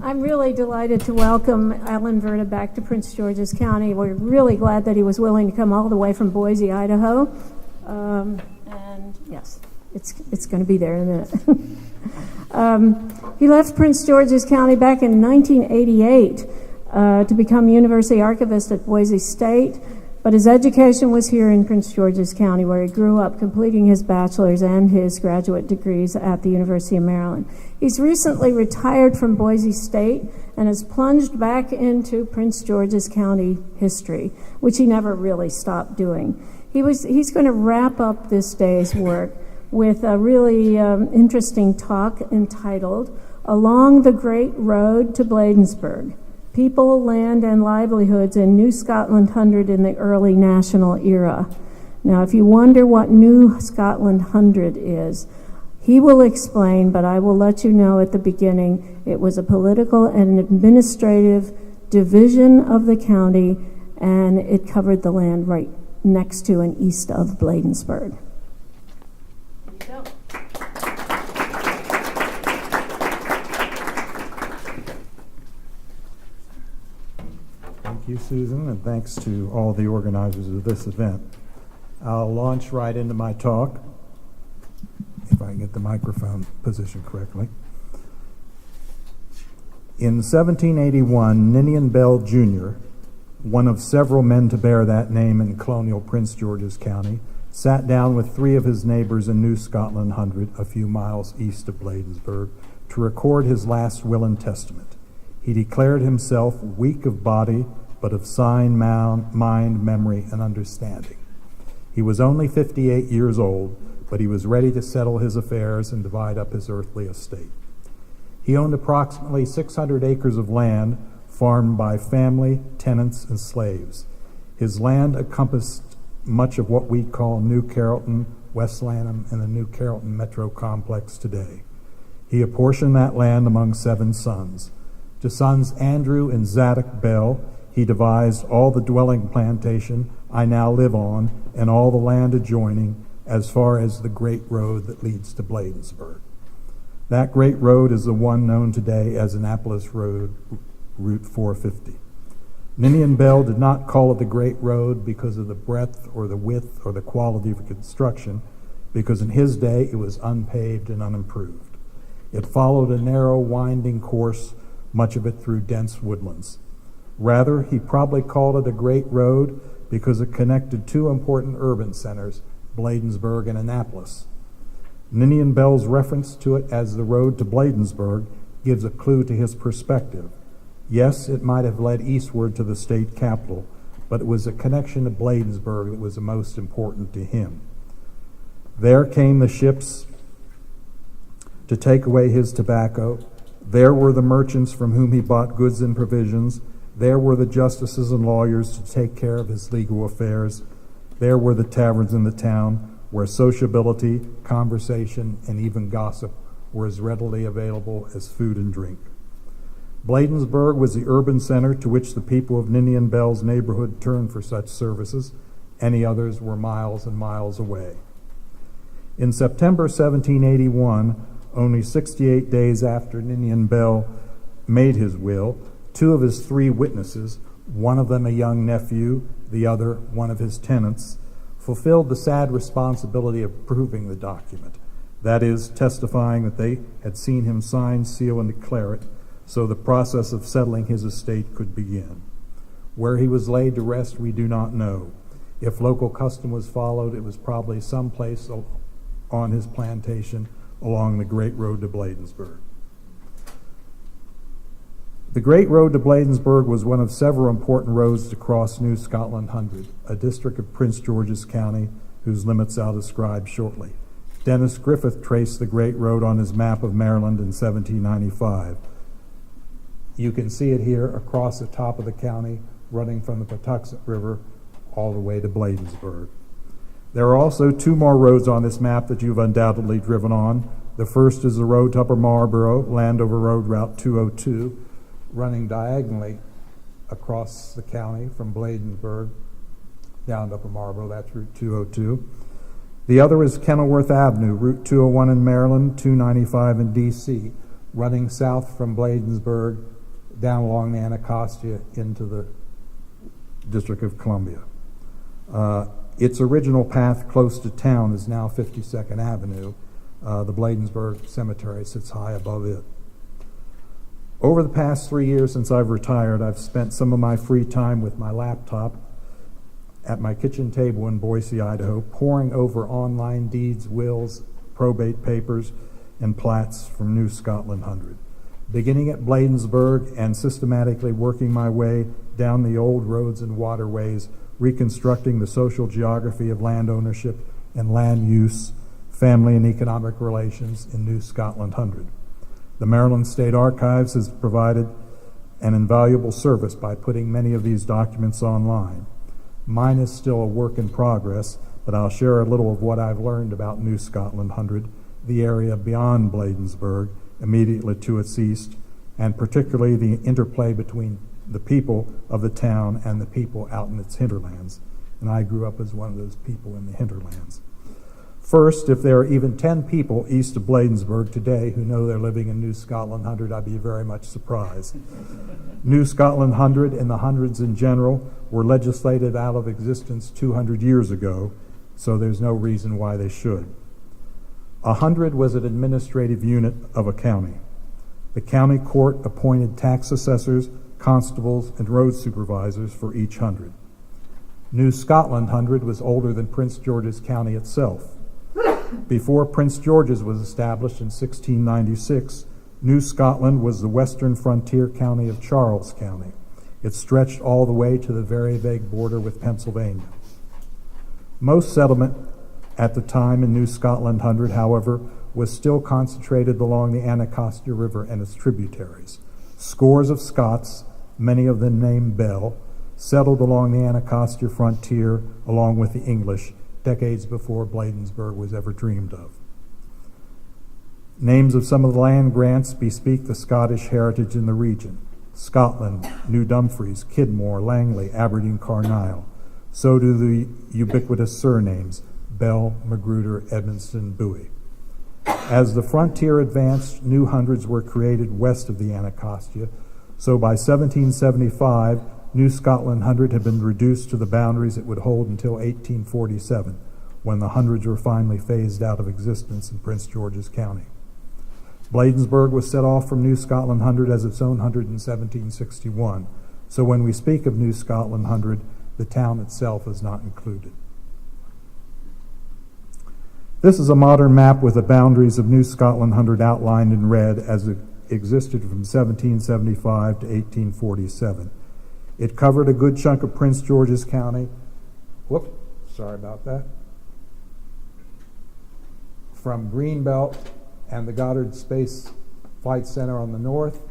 I'm really delighted to welcome Alan Verda back to Prince George's County. We're really glad that he was willing to come all the way from Boise, Idaho. And yes, it's going to be there in a minute. He left Prince George's County back in 1988 to become University Archivist at Boise State, but his education was here in Prince George's County, where he grew up, completing his bachelor's and his graduate degrees at the University of Maryland. He's recently retired from Boise State and has plunged back into Prince George's County history, which he never really stopped doing. He's going to wrap up this day's work with a really interesting talk entitled Along the Great Road to Bladensburg, People, Land, and Livelihoods in New Scotland Hundred in the Early National Era. Now, if you wonder what New Scotland Hundred is, he will explain, but I will let you know at the beginning, it was a political and administrative division of the county, and it covered the land right next to and east of Bladensburg. Thank you, Susan, and thanks to all the organizers of this event. I'll launch right into my talk, if I can get the microphone positioned correctly. In 1781, Ninian Bell, Jr., one of several men to bear that name in colonial Prince George's County, sat down with three of his neighbors in New Scotland Hundred, a few miles east of Bladensburg, to record his last will and testament. He declared himself weak of body, but of sign, mind, memory, and understanding. He was only 58 years old, but he was ready to settle his affairs and divide up his earthly estate. He owned approximately 600 acres of land, farmed by family, tenants, and slaves. His land encompassed much of what we call New Carrollton, West Lanham, and the New Carrollton Metro Complex today. He apportioned that land among 7 sons. To sons Andrew and Zadok Bell, he devised all the dwelling plantation I now live on and all the land adjoining as far as the great road that leads to Bladensburg. That great road is the one known today as Annapolis Road, Route 450. Ninian Bell did not call it the Great Road because of the breadth or the width or the quality of the construction, because in his day it was unpaved and unimproved. It followed a narrow, winding course, much of it through dense woodlands. Rather, he probably called it a great road because it connected 2 important urban centers, Bladensburg and Annapolis. Ninian Bell's reference to it as the road to Bladensburg gives a clue to his perspective. Yes, it might have led eastward to the state capital, but it was a connection to Bladensburg that was the most important to him. There came the ships to take away his tobacco. There were the merchants from whom he bought goods and provisions. There were the justices and lawyers to take care of his legal affairs. There were the taverns in the town where sociability, conversation, and even gossip were as readily available as food and drink. Bladensburg was the urban center to which the people of Ninian Bell's neighborhood turned for such services. Any others were miles and miles away. In September 1781, only 68 days after Ninian Bell made his will, 2 of his 3 witnesses, one of them a young nephew, the other one of his tenants, fulfilled the sad responsibility of proving the document, that is, testifying that they had seen him sign, seal, and declare it, so the process of settling his estate could begin. Where he was laid to rest, we do not know. If local custom was followed, it was probably someplace on his plantation along the Great Road to Bladensburg. The Great Road to Bladensburg was one of several important roads to cross New Scotland Hundred, a district of Prince George's County whose limits I'll describe shortly. Dennis Griffith traced the Great Road on his map of Maryland in 1795. You can see it here across the top of the county, running from the Patuxent River all the way to Bladensburg. There are also 2 more roads on this map that you've undoubtedly driven on. The first is the road to Upper Marlboro, Landover Road Route 202, running diagonally across the county from Bladensburg down to Upper Marlboro. That's Route 202. The other is Kenilworth Avenue, Route 201 in Maryland, 295 in D.C., running south from Bladensburg down along the Anacostia into the District of Columbia. Its original path close to town is now 52nd Avenue. The Bladensburg Cemetery sits high above it. Over the past 3 years since I've retired, I've spent some of my free time with my laptop at my kitchen table in Boise, Idaho, poring over online deeds, wills, probate papers, and plats from New Scotland Hundred, beginning at Bladensburg and systematically working my way down the old roads and waterways, reconstructing the social geography of land ownership and land use, family and economic relations in New Scotland Hundred. The Maryland State Archives has provided an invaluable service by putting many of these documents online. Mine is still a work in progress, but I'll share a little of what I've learned about New Scotland Hundred, the area beyond Bladensburg, immediately to its east, and particularly the interplay between the people of the town and the people out in its hinterlands. And I grew up as one of those people in the hinterlands. First, if there are even 10 people east of Bladensburg today who know they're living in New Scotland Hundred, I'd be very much surprised. New Scotland Hundred and the hundreds in general were legislated out of existence 200 years ago, so there's no reason why they should. A hundred was an administrative unit of a county. The county court appointed tax assessors, constables, and road supervisors for each hundred. New Scotland Hundred was older than Prince George's County itself. Before Prince George's was established in 1696, New Scotland was the western frontier county of Charles County. It stretched all the way to the very vague border with Pennsylvania. Most settlement at the time in New Scotland Hundred, however, was still concentrated along the Anacostia River and its tributaries. Scores of Scots, many of them named Bell, settled along the Anacostia frontier along with the English decades before Bladensburg was ever dreamed of. Names of some of the land grants bespeak the Scottish heritage in the region: Scotland, New Dumfries, Kidmore, Langley, Aberdeen, Carlisle. So do the ubiquitous surnames Bell, Magruder, Edmonston, Bowie. As the frontier advanced, new hundreds were created west of the Anacostia, so by 1775, New Scotland Hundred had been reduced to the boundaries it would hold until 1847, when the hundreds were finally phased out of existence in Prince George's County. Bladensburg was set off from New Scotland Hundred as its own hundred in 1761, so when we speak of New Scotland Hundred, the town itself is not included. This is a modern map with the boundaries of New Scotland Hundred outlined in red as it existed from 1775 to 1847. It covered a good chunk of Prince George's County. Sorry about that. From Greenbelt and the Goddard Space Flight Center on the north,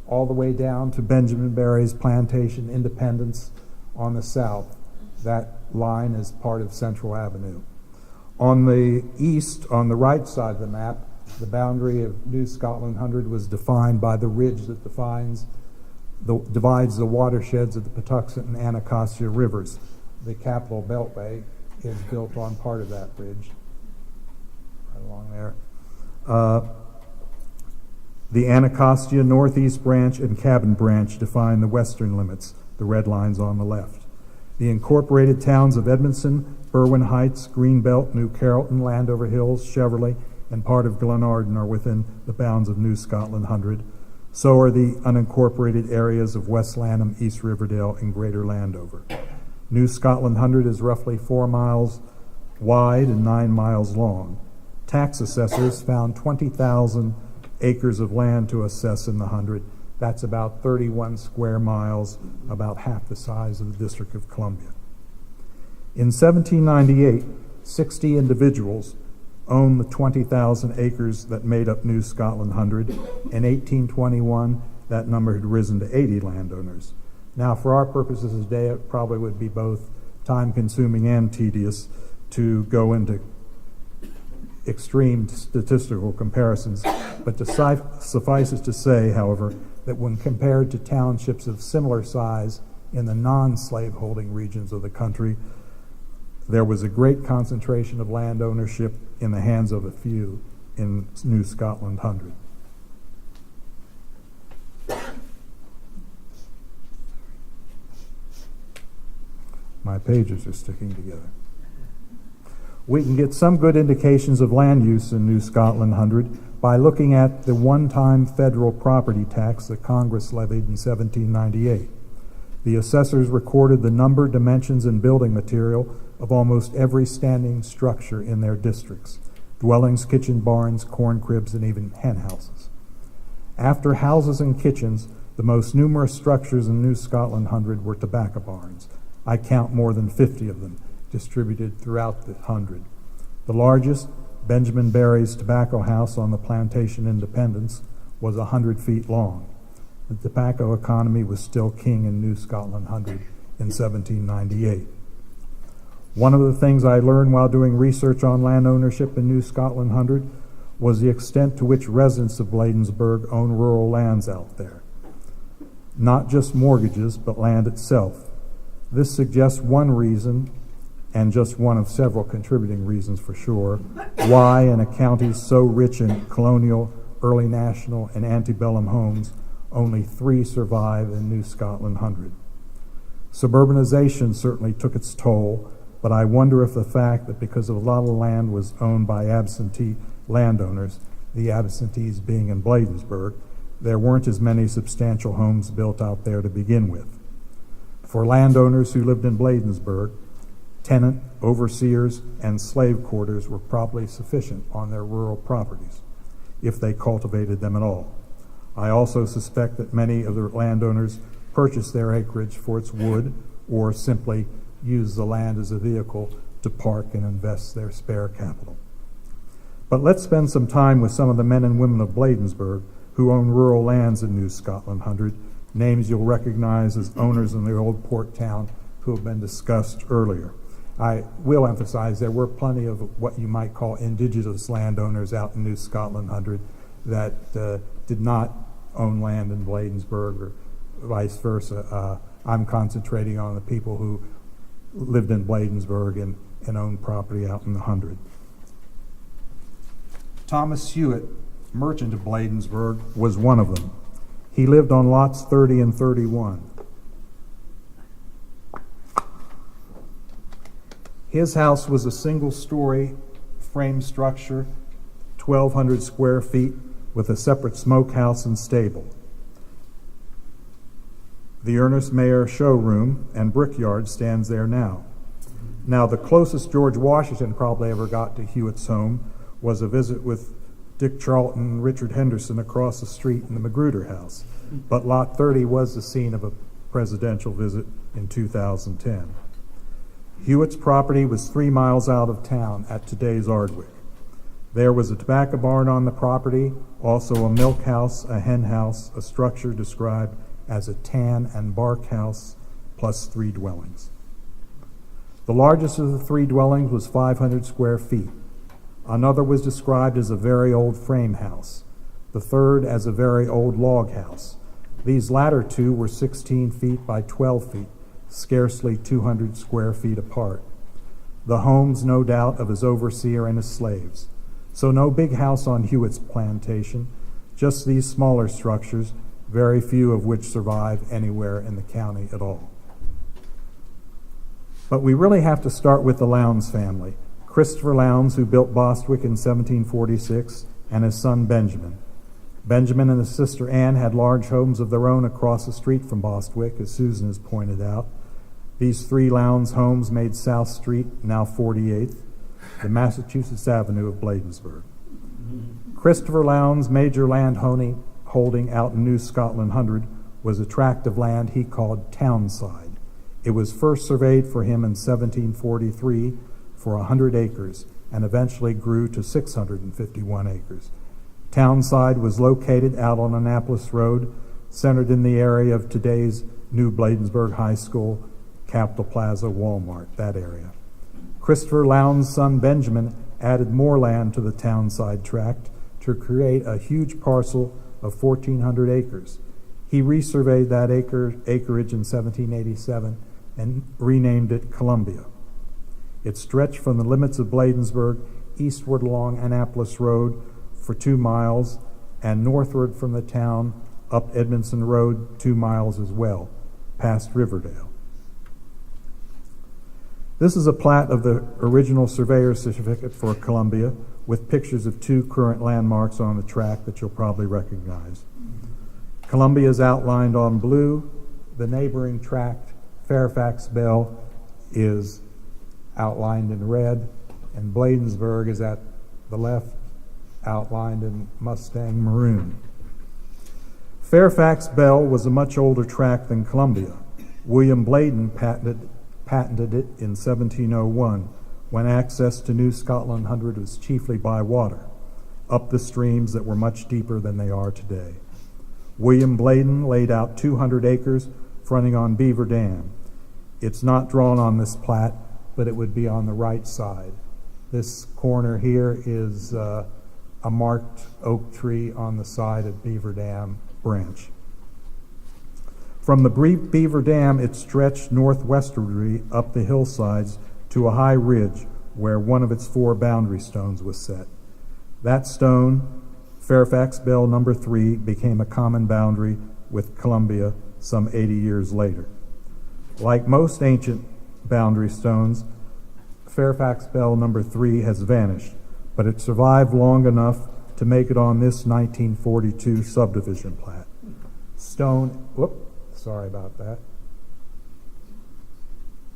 all the way down to Benjamin Berry's plantation Independence on the south. That line is part of Central Avenue. On the east, on the right side of the map, the boundary of New Scotland Hundred was defined by the ridge that divides the watersheds of the Patuxent and Anacostia rivers. The Capitol Beltway is built on part of that ridge, right along there. The Anacostia Northeast Branch and Cabin Branch define the western limits, the red lines on the left. The incorporated towns of Edmondson, Berwyn Heights, Greenbelt, New Carrollton, Landover Hills, Cheverly, and part of Glenarden are within the bounds of New Scotland Hundred. So are the unincorporated areas of West Lanham, East Riverdale, and Greater Landover. New Scotland Hundred is roughly 4 miles wide and 9 miles long. Tax assessors found 20,000 acres of land to assess in the hundred. That's about 31 square miles, about half the size of the District of Columbia. In 1798, 60 individuals owned the 20,000 acres that made up New Scotland Hundred. In 1821, that number had risen to 80 landowners. Now, for our purposes today, it probably would be both time-consuming and tedious to go into extreme statistical comparisons, but to suffice it to say, however, that when compared to townships of similar size in the non-slaveholding regions of the country, there was a great concentration of land ownership in the hands of a few in New Scotland Hundred. My pages are sticking together. We can get some good indications of land use in New Scotland Hundred by looking at the one-time federal property tax that Congress levied in 1798. The assessors recorded the number, dimensions, and building material of almost every standing structure in their districts: dwellings, kitchen, barns, corn cribs, and even hen houses. After houses and kitchens, the most numerous structures in New Scotland Hundred were tobacco barns. I count more than 50 of them distributed throughout the hundred. The largest, Benjamin Barry's tobacco house on the plantation Independence, was 100 feet long. The tobacco economy was still king in New Scotland Hundred in 1798. One of the things I learned while doing research on land ownership in New Scotland Hundred was the extent to which residents of Bladensburg own rural lands out there. Not just mortgages, but land itself. This suggests one reason, and just one of several contributing reasons for sure, why in a county so rich in colonial, early national, and antebellum homes, only 3 survive in New Scotland Hundred. Suburbanization certainly took its toll, but I wonder if the fact that because of a lot of land was owned by absentee landowners, the absentees being in Bladensburg, there weren't as many substantial homes built out there to begin with. For landowners who lived in Bladensburg, tenant, overseers, and slave quarters were probably sufficient on their rural properties, if they cultivated them at all. I also suspect that many of the landowners purchased their acreage for its wood, or simply used the land as a vehicle to park and invest their spare capital. But let's spend some time with some of the men and women of Bladensburg who own rural lands in New Scotland Hundred, names you'll recognize as owners in the old port town who have been discussed earlier. I will emphasize there were plenty of what you might call indigenous landowners out in New Scotland Hundred that did not own land in Bladensburg or vice versa. I'm concentrating on the people who lived in Bladensburg and owned property out in the Hundred. Thomas Hewitt, merchant of Bladensburg, was one of them. He lived on lots 30 and 31. His house was a single-story frame structure, 1,200 square feet, with a separate smokehouse and stable. The Ernest Mayer showroom and brickyard stands there now. Now, the closest George Washington probably ever got to Hewitt's home was a visit with Dick Charlton and Richard Henderson across the street in the Magruder house. But Lot 30 was the scene of a presidential visit in 2010. Hewitt's property was 3 miles out of town at today's Ardwick. There was a tobacco barn on the property, also a milk house, a hen house, a structure described as a tan and bark house, plus 3 dwellings. The largest of the 3 dwellings was 500 square feet. Another was described as a very old frame house. The third as a very old log house. These latter 2 were 16 feet by 12 feet, scarcely 200 square feet apart. The homes, no doubt, of his overseer and his slaves. So no big house on Hewitt's plantation, just these smaller structures, very few of which survive anywhere in the county at all. But we really have to start with the Lowndes family. Christopher Lowndes, who built Bostwick in 1746, and his son Benjamin. Benjamin and his sister Anne had large homes of their own across the street from Bostwick, as Susan has pointed out. These 3 Lowndes homes made South Street, now 48th, the Massachusetts Avenue of Bladensburg. Christopher Lowndes' major land holding out in New Scotland Hundred was a tract of land he called Townside. It was first surveyed for him in 1743 for 100 acres and eventually grew to 651 acres. Townside was located out on Annapolis Road, centered in the area of today's new Bladensburg High School, Capitol Plaza, Walmart, that area. Christopher Lowndes' son Benjamin added more land to the Townside tract to create a huge parcel of 1,400 acres. He resurveyed that acreage in 1787 and renamed it Columbia. It stretched from the limits of Bladensburg eastward along Annapolis Road for 2 miles and northward from the town up Edmondson Road 2 miles as well, past Riverdale. This is a plat of the original surveyor's certificate for Columbia with pictures of two current landmarks on the tract that you'll probably recognize. Columbia is outlined on blue. The neighboring tract, Fairfax Bell, is outlined in red, and Bladensburg is at the left, outlined in Mustang maroon. Fairfax Bell was a much older tract than Columbia. William Bladen patented it in 1701, when access to New Scotland Hundred was chiefly by water, up the streams that were much deeper than they are today. William Bladen laid out 200 acres fronting on Beaver Dam. It's not drawn on this plat, but it would be on the right side. This corner here is a marked oak tree on the side of Beaver Dam branch. From the Beaver Dam, it stretched northwestwardly up the hillsides to a high ridge where one of its 4 boundary stones was set. That stone, Fairfax Bell number 3, became a common boundary with Columbia some 80 years later. Like most ancient boundary stones, Fairfax Bell number 3 has vanished, but it survived long enough to make it on this 1942 subdivision plat. Stone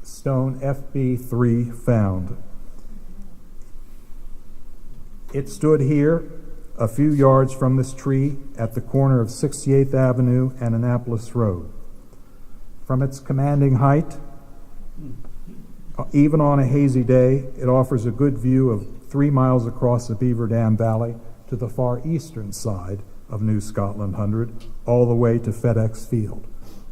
FB3 found. It stood here a few yards from this tree at the corner of 68th Avenue and Annapolis Road. From its commanding height, even on a hazy day, it offers a good view of 3 miles across the Beaver Dam Valley to the far eastern side of New Scotland Hundred, all the way to FedEx Field.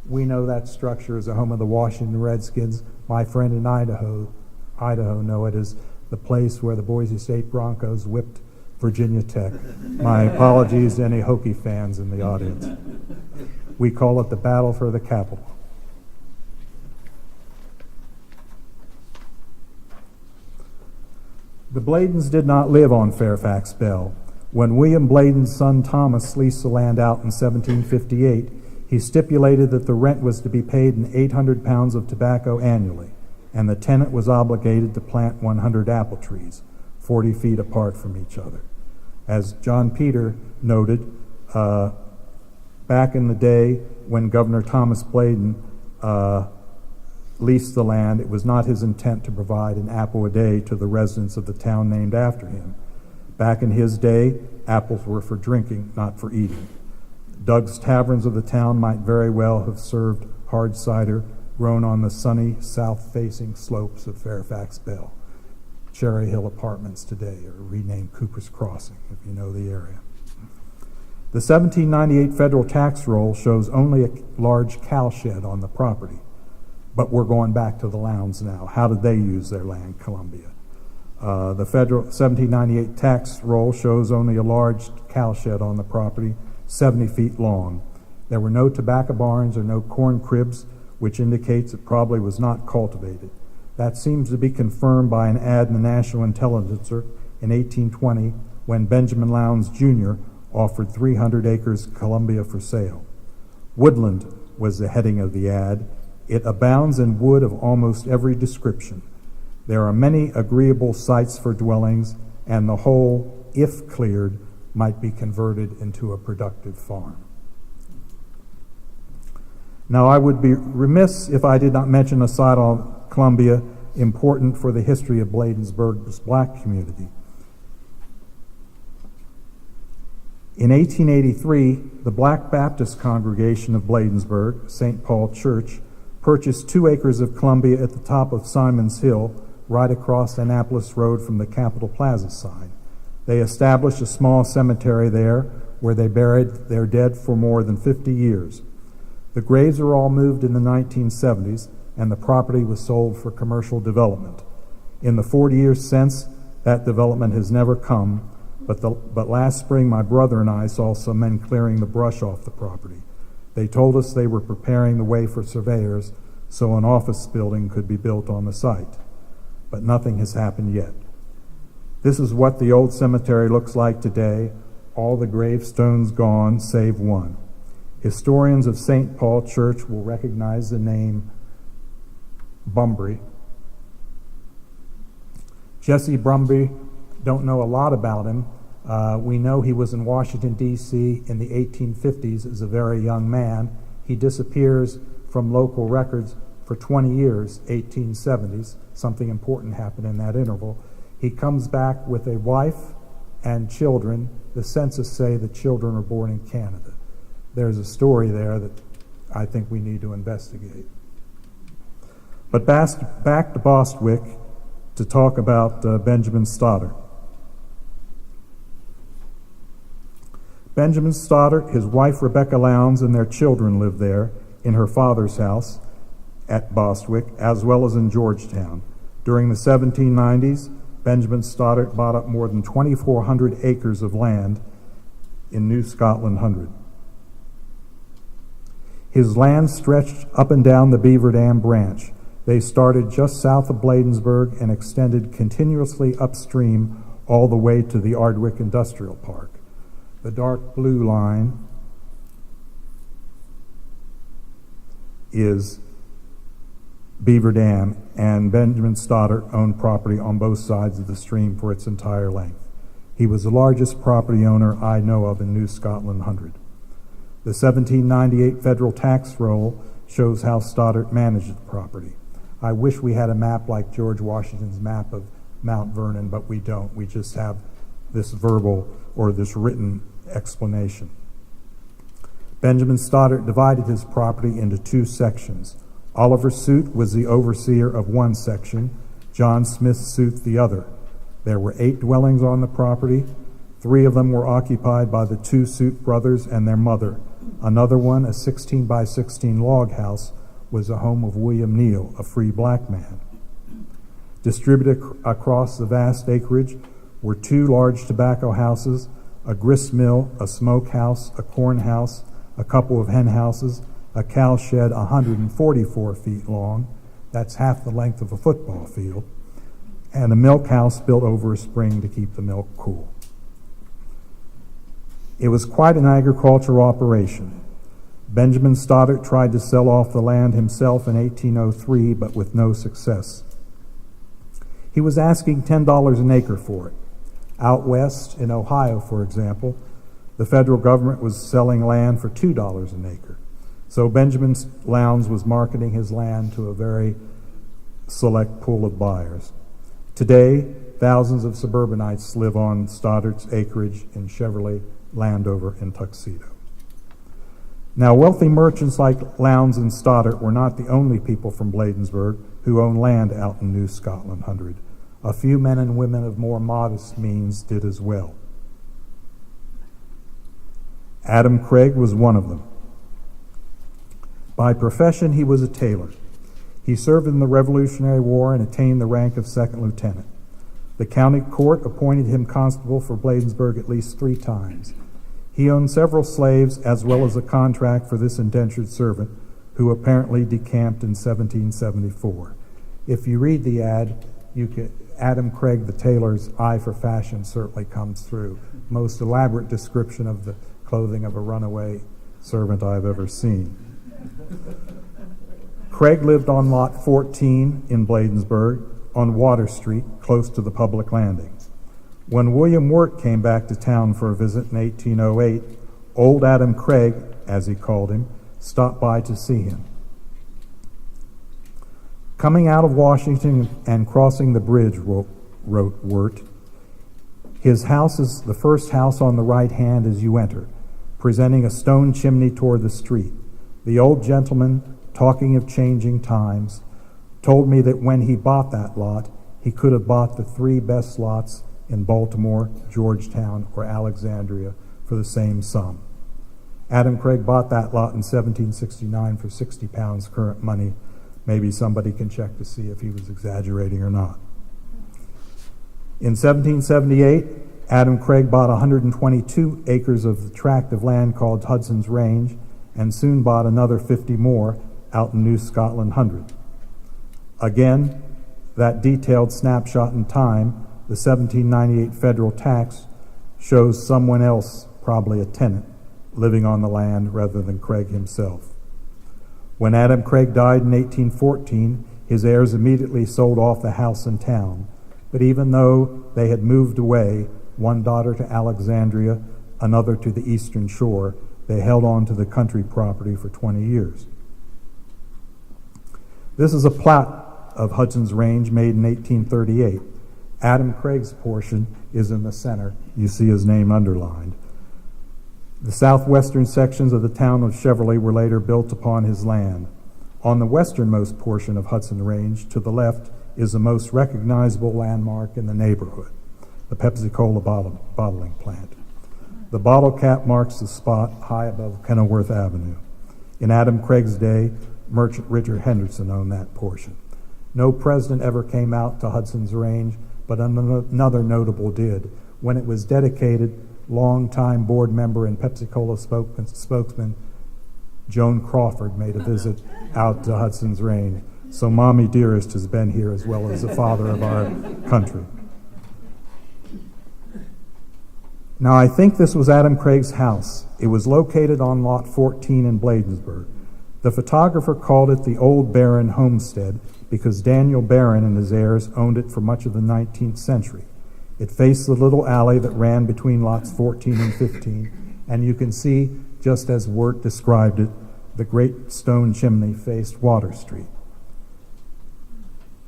We know that structure as the home of the Washington Redskins. My friend in Idaho know it as the place where the Boise State Broncos whipped Virginia Tech. My apologies to any Hokie fans in the audience. We call it the Battle for the Capitol. The Bladens did not live on Fairfax Bell. When William Bladen's son Thomas leased the land out in 1758, he stipulated that the rent was to be paid in 800 pounds of tobacco annually, and the tenant was obligated to plant 100 apple trees, 40 feet apart from each other. As John Peter noted, back in the day when Governor Thomas Bladen leased the land, it was not his intent to provide an apple a day to the residents of the town named after him. Back in his day, apples were for drinking, not for eating. Doug's Taverns of the town might very well have served hard cider grown on the sunny south-facing slopes of Fairfax Bell. Cherry Hill Apartments today are renamed Cooper's Crossing, if you know the area. The 1798 federal tax roll shows only a large cow shed on the property. But we're going back to the Lowndes now. How did they use their land, Columbia? The federal 1798 tax roll shows only a large cow shed on the property, 70 feet long. There were no tobacco barns or no corn cribs, which indicates it probably was not cultivated. That seems to be confirmed by an ad in the National Intelligencer in 1820 when Benjamin Lowndes Jr. offered 300 acres Columbia for sale. Woodland was the heading of the ad. It abounds in wood of almost every description. There are many agreeable sites for dwellings, and the whole, if cleared, might be converted into a productive farm. Now, I would be remiss if I did not mention a site on Columbia important for the history of Bladensburg's black community. In 1883, the Black Baptist congregation of Bladensburg, St. Paul Church, purchased 2 acres of Columbia at the top of Simon's Hill, right across Annapolis Road from the Capitol Plaza sign. They established a small cemetery there where they buried their dead for more than 50 years. The graves were all moved in the 1970s, and the property was sold for commercial development. In the 40 years since, that development has never come, but last spring my brother and I saw some men clearing the brush off the property. They told us they were preparing the way for surveyors so an office building could be built on the site. But nothing has happened yet. This is what the old cemetery looks like today, all the gravestones gone save one. Historians of St. Paul Church will recognize the name Bumbry Jesse Brumby, don't know a lot about him. We know he was in Washington, D.C. in the 1850s as a very young man. He disappears from local records for 20 years, 1870s. Something important happened in that interval. He comes back with a wife and children. The census say the children are born in Canada. There's a story there that I think we need to investigate. But back to Bostwick to talk about Benjamin Stoddart. Benjamin Stoddart, his wife Rebecca Lowndes, and their children lived there in her father's house at Bostwick, as well as in Georgetown. During the 1790s, Benjamin Stoddart bought up more than 2,400 acres of land in New Scotland Hundred. His land stretched up and down the Beaver Dam branch. They started just south of Bladensburg and extended continuously upstream all the way to the Ardwick Industrial Park. The dark blue line is Beaver Dam, and Benjamin Stoddart owned property on both sides of the stream for its entire length. He was the largest property owner I know of in New Scotland Hundred. The 1798 federal tax roll shows how Stoddart managed the property. I wish we had a map like George Washington's map of Mount Vernon, but we don't. We just have this verbal or this written explanation. Benjamin Stoddart divided his property into two sections. Oliver Suit was the overseer of one section, John Smith Suit the other. There were 8 dwellings on the property. 3 of them were occupied by the 2 Suit brothers and their mother. Another one, a 16 by 16 log house, was the home of William Neal, a free black man. Distributed across the vast acreage were 2 large tobacco houses, a grist mill, a smoke house, a corn house, a couple of hen houses, a cow shed 144 feet long, that's half the length of a football field, and a milk house built over a spring to keep the milk cool. It was quite an agricultural operation. Benjamin Stoddart tried to sell off the land himself in 1803, but with no success. He was asking $10 an acre for it. Out west, in Ohio, for example, the federal government was selling land for $2 an acre. So Benjamin Lowndes was marketing his land to a very select pool of buyers. Today, thousands of suburbanites live on Stoddart's acreage in Chevrolet Landover and Tuxedo. Now, wealthy merchants like Lowndes and Stoddart were not the only people from Bladensburg who owned land out in New Scotland Hundred. A few men and women of more modest means did as well. Adam Craig was one of them. By profession, he was a tailor. He served in the Revolutionary War and attained the rank of second lieutenant. The county court appointed him constable for Bladensburg at least 3 times. He owned several slaves as well as a contract for this indentured servant, who apparently decamped in 1774. If you read the ad, Adam Craig, the tailor's eye for fashion certainly comes through. Most elaborate description of the clothing of a runaway servant I've ever seen. Craig lived on lot 14 in Bladensburg on Water Street, close to the public landing. When William Wirt came back to town for a visit in 1808, old Adam Craig, as he called him, stopped by to see him. Coming out of Washington and crossing the bridge, wrote Wirt, his house is the first house on the right hand as you enter, presenting a stone chimney toward the street. The old gentleman, talking of changing times, told me that when he bought that lot, he could have bought the 3 best lots in Baltimore, Georgetown, or Alexandria for the same sum. Adam Craig bought that lot in 1769 for 60 pounds current money. Maybe somebody can check to see if he was exaggerating or not. In 1778, Adam Craig bought 122 acres of the tract of land called Hudsons Range, and soon bought another 50 more out in New Scotland Hundred. Again, that detailed snapshot in time, the 1798 federal tax, shows someone else, probably a tenant, living on the land rather than Craig himself. When Adam Craig died in 1814, his heirs immediately sold off the house in town. But even though they had moved away, one daughter to Alexandria, another to the Eastern Shore, they held on to the country property for 20 years. This is a plat of Hudsons Range made in 1838. Adam Craig's portion is in the center. You see his name underlined. The southwestern sections of the town of Cheverly were later built upon his land. On the westernmost portion of Hudson Range, to the left, is the most recognizable landmark in the neighborhood, the Pepsi-Cola bottling plant. The bottle cap marks the spot high above Kenilworth Avenue. In Adam Craig's day, merchant Richard Henderson owned that portion. No president ever came out to Hudson's Range, but another notable did. When it was dedicated, longtime board member and Pepsi-Cola spokesman Joan Crawford made a visit out to Hudson's Range. So Mommy Dearest has been here as well as the father of our country. Now, I think this was Adam Craig's house. It was located on lot 14 in Bladensburg. The photographer called it the old Baron Homestead because Daniel Baron and his heirs owned it for much of the 19th century. It faced the little alley that ran between lots 14 and 15, and you can see, just as Wirt described it, the great stone chimney faced Water Street.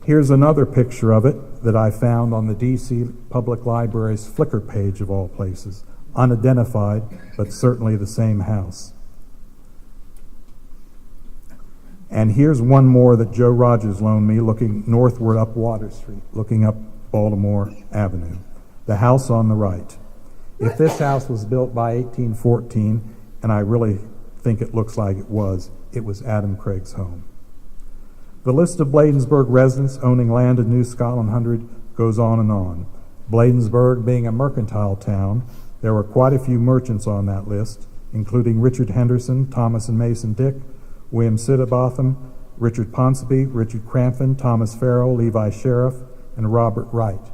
Here's another picture of it that I found on the D.C. Public Library's Flickr page of all places, unidentified, but certainly the same house. And here's one more that Joe Rogers loaned me, looking northward up Water Street, looking up Baltimore Avenue. The house on the right. If this house was built by 1814, and I really think it looks like it was Adam Craig's home. The list of Bladensburg residents owning land in New Scotland Hundred goes on and on. Bladensburg being a mercantile town, there were quite a few merchants on that list, including Richard Henderson, Thomas and Mason Dick, William Siddabotham, Richard Ponsonby, Richard Crampton, Thomas Farrell, Levi Sheriff, and Robert Wright.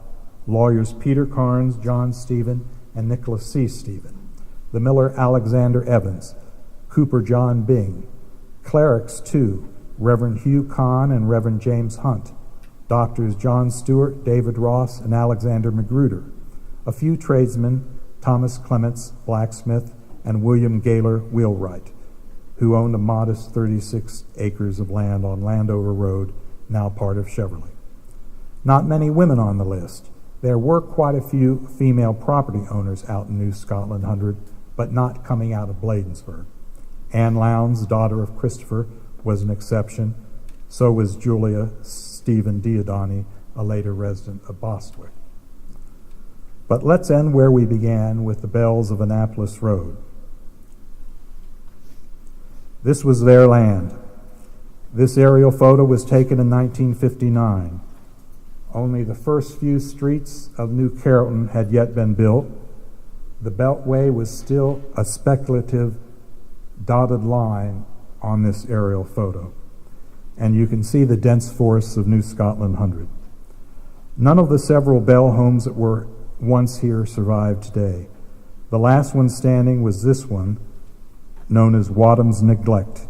Lawyers Peter Carnes, John Stephen, and Nicholas C. Stephen. The miller Alexander Evans, Cooper John Bing. Clerics, too, Reverend Hugh Kahn and Reverend James Hunt. Doctors John Stewart, David Ross, and Alexander Magruder. A few tradesmen, Thomas Clements, blacksmith, and William Gaylor Wheelwright, who owned a modest 36 acres of land on Landover Road, now part of Cheverly. Not many women on the list. There were quite a few female property owners out in New Scotland Hundred, but not coming out of Bladensburg. Anne Lowndes, daughter of Christopher, was an exception. So was Julia Stephen Diodani, a later resident of Bostwick. But let's end where we began, with the Bells of Annapolis Road. This was their land. This aerial photo was taken in 1959. Only the first few streets of New Carrollton had yet been built. The Beltway was still a speculative dotted line on this aerial photo. And you can see the dense forests of New Scotland Hundred. None of the several Bell homes that were once here survive today. The last one standing was this one, known as Wadhams Neglect.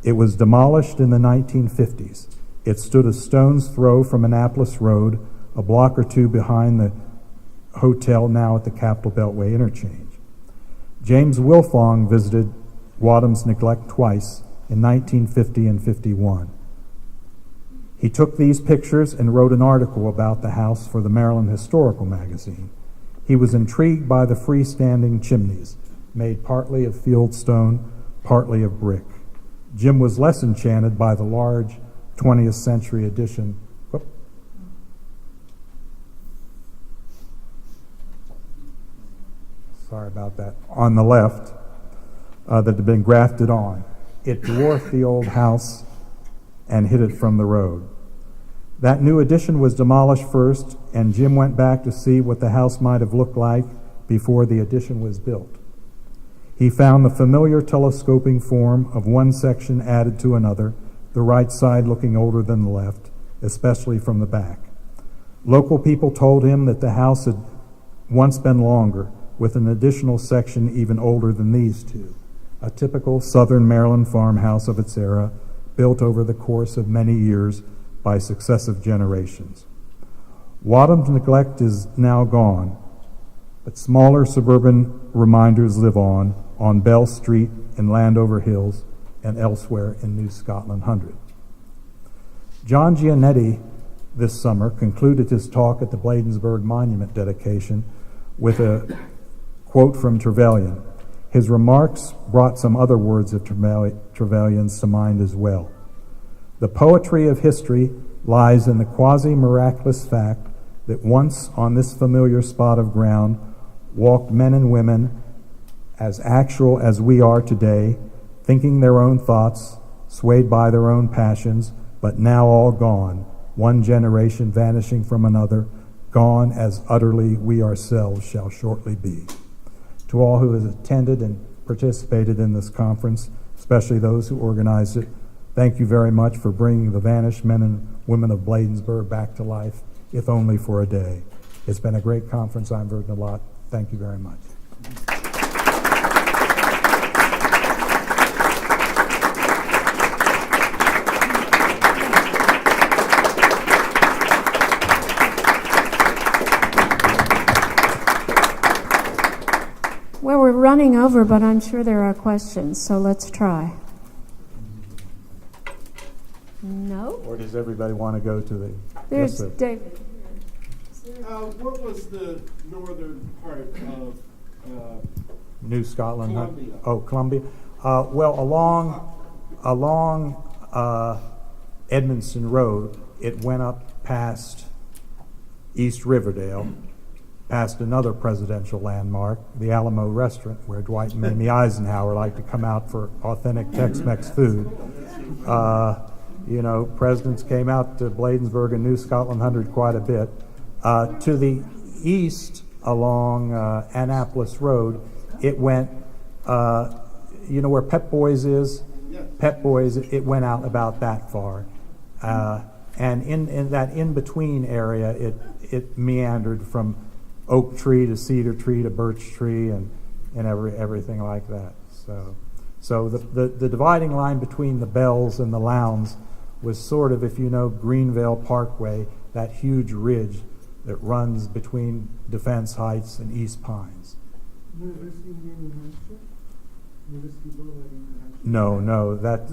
It was demolished in the 1950s. It stood a stone's throw from Annapolis Road, a block or two behind the hotel now at the Capitol Beltway interchange. James Wilfong visited Wadhams Neglect twice, in 1950 and 51. He took these pictures and wrote an article about the house for the Maryland Historical Magazine. He was intrigued by the freestanding chimneys, made partly of field stone, partly of brick. Jim was less enchanted by the large 20th century edition. Sorry about that. On the left, that had been grafted on. It dwarfed the old house and hid it from the road. That new addition was demolished first, and Jim went back to see what the house might have looked like before the addition was built. He found the familiar telescoping form of one section added to another, the right side looking older than the left, especially from the back. Local people told him that the house had once been longer, with an additional section even older than these two, a typical southern Maryland farmhouse of its era, built over the course of many years by successive generations. Wadhams Neglect is now gone, but smaller suburban reminders live on Bell Street in Landover Hills and elsewhere in New Scotland Hundred. John Giannetti this summer concluded his talk at the Bladensburg Monument dedication with a quote from Trevelyan. His remarks brought some other words of Trevelyan's to mind as well. The poetry of history lies in the quasi-miraculous fact that once on this familiar spot of ground walked men and women as actual as we are today, thinking their own thoughts, swayed by their own passions, but now all gone, one generation vanishing from another, gone as utterly we ourselves shall shortly be. To all who have attended and participated in this conference, especially those who organized it, thank you very much for bringing the vanished men and women of Bladensburg back to life, if only for a day. It's been a great conference. I've learned a lot. Thank you very much. Well, we're running over, but I'm sure there are questions, so let's try. No? Or does everybody want to go to the... There's yes, David. What was the northern part of New Scotland? Columbia? Oh, Columbia. Well, along Edmondson Road, it went up past East Riverdale, past another presidential landmark, the Alamo Restaurant, where Dwight and Mamie Eisenhower like to come out for authentic Tex-Mex food. You know, presidents came out to Bladensburg and New Scotland Hundred quite a bit. To the east, along Annapolis Road, it went, you know where Pep Boys is? Yes. Pep Boys, it went out about that far. And in that in-between area, it meandered from oak tree to cedar tree to birch tree and everything like that. So the dividing line between the Bells and the Lowndes was sort of, if you know Greenville Parkway, that huge ridge that runs between Defense Heights and East Pines. No, that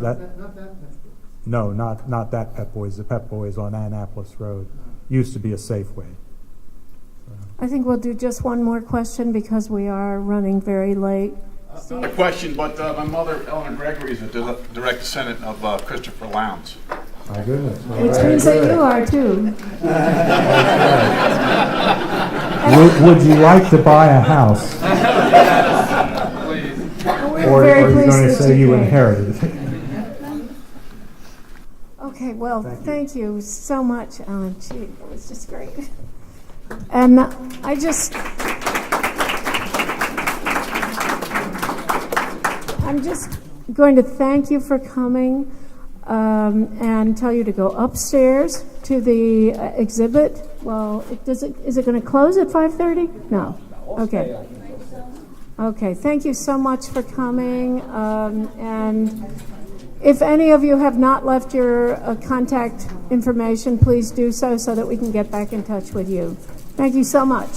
no, not that Pep Boys. The Pep Boys on Annapolis Road used to be a Safeway. I think we'll do just one more question because we are running very late. Not a question, but my mother, Eleanor Gregory, is a direct descendant of Christopher Lowndes. My goodness. Which means that you are too. Would you like to buy a house? Or Very are you pleased going to that say you came. inherited it? Okay, well, thank you so much, Alan. Gee, it was just great. And I'm just going to thank you for coming and tell you to go upstairs to the exhibit. Well, is it going to close at 5:30? No. Okay. Okay, thank you so much for coming. And if any of you have not left your contact information, please do so that we can get back in touch with you. Thank you so much.